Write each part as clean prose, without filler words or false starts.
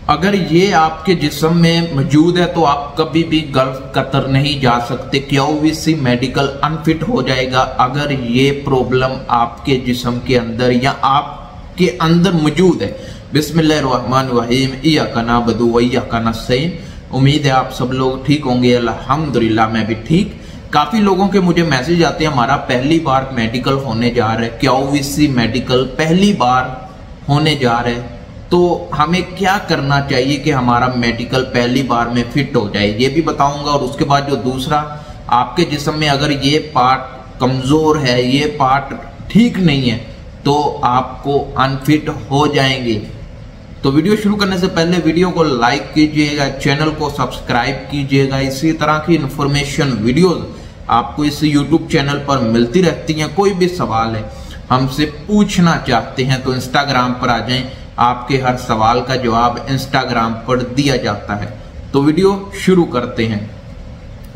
अगर ये आपके जिस्म में मौजूद है तो आप कभी भी गल्फ कतर नहीं जा सकते। क्यूवीसी मेडिकल अनफिट हो जाएगा अगर ये प्रॉब्लम आपके जिस्म के अंदर या आपके अंदर मौजूद है। बिस्मिल्लाहिर्रहमानिर्रहीम, इय्याका नअबुदु व इय्याका नस्तईन। उम्मीद है आप सब लोग ठीक होंगे। अल्हम्दुलिल्लाह मैं भी ठीक। काफी लोगों के मुझे मैसेज आते हैं, हमारा पहली बार मेडिकल होने जा रहा है, क्यूवीसी मेडिकल पहली बार होने जा रहा है, तो हमें क्या करना चाहिए कि हमारा मेडिकल पहली बार में फिट हो जाए, ये भी बताऊंगा। और उसके बाद जो दूसरा, आपके जिस्म में अगर ये पार्ट कमजोर है, ये पार्ट ठीक नहीं है, तो आपको अनफिट हो जाएंगे। तो वीडियो शुरू करने से पहले वीडियो को लाइक कीजिएगा, चैनल को सब्सक्राइब कीजिएगा। इसी तरह की इंफॉर्मेशन वीडियोस आपको इस यूट्यूब चैनल पर मिलती रहती हैं। कोई भी सवाल है, हमसे पूछना चाहते हैं तो इंस्टाग्राम पर आ जाएं, आपके हर सवाल का जवाब इंस्टाग्राम पर दिया जाता है। तो वीडियो शुरू करते हैं।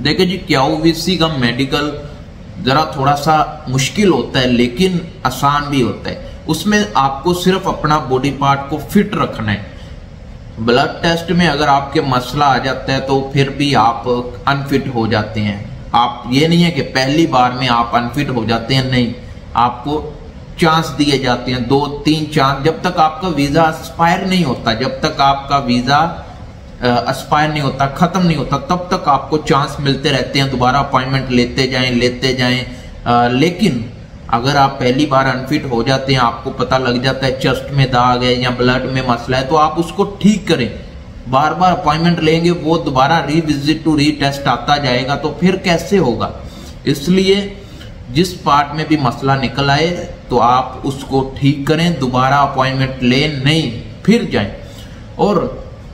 देखिए जी, क्यूवीसी का मेडिकल जरा थोड़ा सा मुश्किल होता है लेकिन आसान भी होता है। उसमें आपको सिर्फ अपना बॉडी पार्ट को फिट रखना है। ब्लड टेस्ट में अगर आपके मसला आ जाता है तो फिर भी आप अनफिट हो जाते हैं। आप ये नहीं है कि पहली बार में आप अनफिट हो जाते हैं, नहीं, आपको चांस दिए जाते हैं, 2-3 चांस। जब तक आपका वीजा एक्सपायर नहीं होता, जब तक आपका वीजा एक्सपायर नहीं होता, खत्म नहीं होता, तब तक आपको चांस मिलते रहते हैं। दोबारा अपॉइंटमेंट लेते जाएं। लेकिन अगर आप पहली बार अनफिट हो जाते हैं, आपको पता लग जाता है चेस्ट में दाग है या ब्लड में मसला है, तो आप उसको ठीक करें। बार बार अपॉइंटमेंट लेंगे, वो दोबारा रीविजिट टू रीटेस्ट आता जाएगा, तो फिर कैसे होगा। इसलिए जिस पार्ट में भी मसला निकल आए तो आप उसको ठीक करें, दोबारा अपॉइंटमेंट लें नहीं, फिर जाएं। और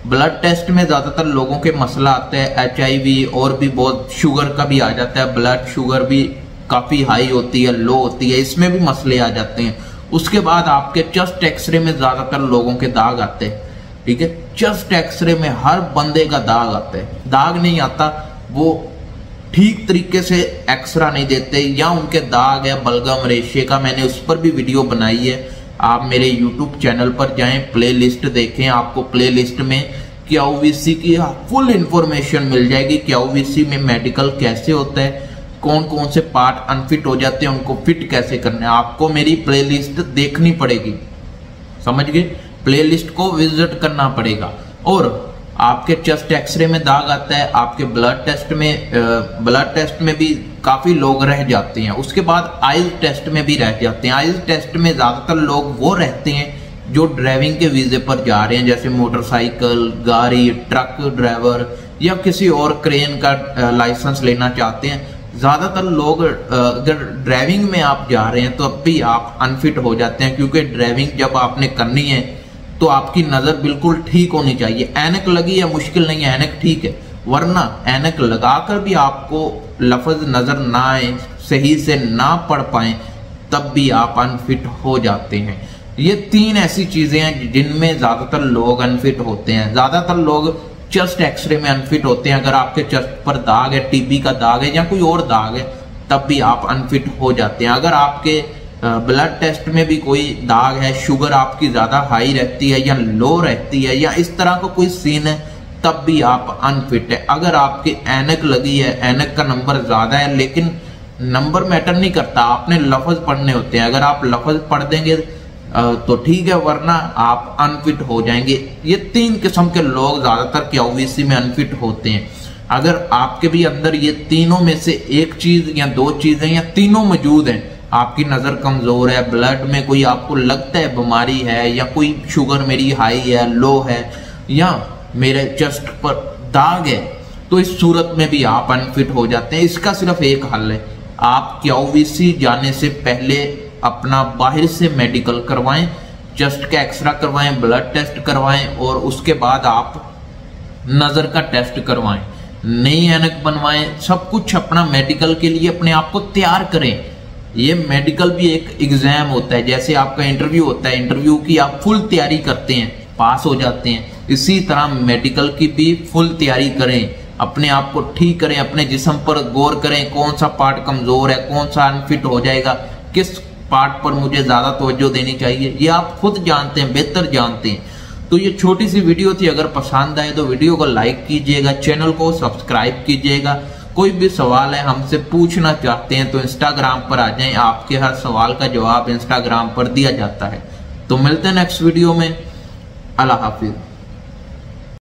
ब्लड टेस्ट में ज्यादातर लोगों के मसला आता है HIV और भी बहुत, शुगर का भी आ जाता है, ब्लड शुगर भी काफी हाई होती है, लो होती है, इसमें भी मसले आ जाते हैं। उसके बाद आपके चेस्ट एक्सरे में ज्यादातर लोगों के दाग आते हैं, ठीक है। चेस्ट एक्सरे में हर बंदे का दाग आता है। दाग नहीं आता, वो ठीक तरीके से एक्सरा नहीं देते, या उनके दाग है बलगम रेशे का, मैंने उस पर भी वीडियो बनाई है। आप मेरे YouTube चैनल पर जाएं, प्लेलिस्ट देखें, आपको प्लेलिस्ट में क्यूवीसी की फुल इंफॉर्मेशन मिल जाएगी। क्यूवीसी में मेडिकल कैसे होता है, कौन कौन से पार्ट अनफिट हो जाते हैं, उनको फिट कैसे करना है, आपको मेरी प्लेलिस्ट देखनी पड़ेगी, समझ गए। प्लेलिस्ट को विजिट करना पड़ेगा। और आपके चेस्ट एक्सरे में दाग आता है, आपके ब्लड टेस्ट में भी काफी लोग रह जाते हैं। उसके बाद आइज टेस्ट में भी रह जाते हैं। आइज टेस्ट में ज्यादातर लोग वो रहते हैं जो ड्राइविंग के वीजे पर जा रहे हैं, जैसे मोटरसाइकिल, गाड़ी, ट्रक ड्राइवर या किसी और क्रेन का लाइसेंस लेना चाहते हैं। ज्यादातर लोग अगर ड्राइविंग में आप जा रहे हैं तो अब भी आप अनफिट हो जाते हैं, क्योंकि ड्राइविंग जब आपने करनी है तो आपकी नजर बिल्कुल ठीक होनी चाहिए। ऐनक लगी है मुश्किल नहीं है, ऐनक ठीक है, वरना ऐनक लगाकर भी आपको लफ्ज नजर ना आए, सही से ना पढ़ पाए, तब भी आप अनफिट हो जाते हैं। ये 3 ऐसी चीजें हैं जिनमें ज्यादातर लोग अनफिट होते हैं। ज्यादातर लोग चेस्ट एक्सरे में अनफिट होते हैं। अगर आपके चेस्ट पर दाग है, TB का दाग है या कोई और दाग है, तब भी आप अनफिट हो जाते हैं। अगर आपके ब्लड टेस्ट में भी कोई दाग है, शुगर आपकी ज्यादा हाई रहती है या लो रहती है, या इस तरह का कोई सीन है, तब भी आप अनफिट है। अगर आपकी ऐनक लगी है, ऐनक का नंबर ज्यादा है, लेकिन नंबर मैटर नहीं करता, आपने लफ्ज पढ़ने होते हैं। अगर आप लफ्ज पढ़ देंगे तो ठीक है, वरना आप अनफिट हो जाएंगे। ये 3 किस्म के लोग ज्यादातर क्यूवीसी में अनफिट होते हैं। अगर आपके भी अंदर ये तीनों में से एक चीज या 2 चीजें या तीनों मौजूद हैं, आपकी नजर कमजोर है, ब्लड में कोई आपको लगता है बीमारी है, या कोई शुगर मेरी हाई है, लो है, या मेरे चेस्ट पर दाग है, तो इस सूरत में भी आप अनफिट हो जाते हैं। इसका सिर्फ एक हल है, आप क्यूवीसी जाने से पहले अपना बाहर से मेडिकल करवाएं, चेस्ट का एक्सरा करवाएं, ब्लड टेस्ट करवाएं, और उसके बाद आप नजर का टेस्ट करवाएं, नई ऐनक बनवाएं। सब कुछ अपना मेडिकल के लिए अपने आप को तैयार करें। ये मेडिकल भी एक एग्जाम होता है, जैसे आपका इंटरव्यू होता है, इंटरव्यू की आप फुल तैयारी करते हैं, पास हो जाते हैं, इसी तरह मेडिकल की भी फुल तैयारी करें, अपने आप को ठीक करें, अपने जिस्म पर गौर करें, कौन सा पार्ट कमजोर है, कौन सा अनफिट हो जाएगा, किस पार्ट पर मुझे ज्यादा तवज्जो देनी चाहिए, ये आप खुद जानते हैं, बेहतर जानते हैं। तो ये छोटी सी वीडियो थी, अगर पसंद आए तो वीडियो को लाइक कीजिएगा, चैनल को सब्सक्राइब कीजिएगा। कोई भी सवाल है हमसे पूछना चाहते हैं तो इंस्टाग्राम पर आ जाएं, आपके हर सवाल का जवाब इंस्टाग्राम पर दिया जाता है। तो मिलते हैं नेक्स्ट वीडियो में। अल्लाह हाफिज।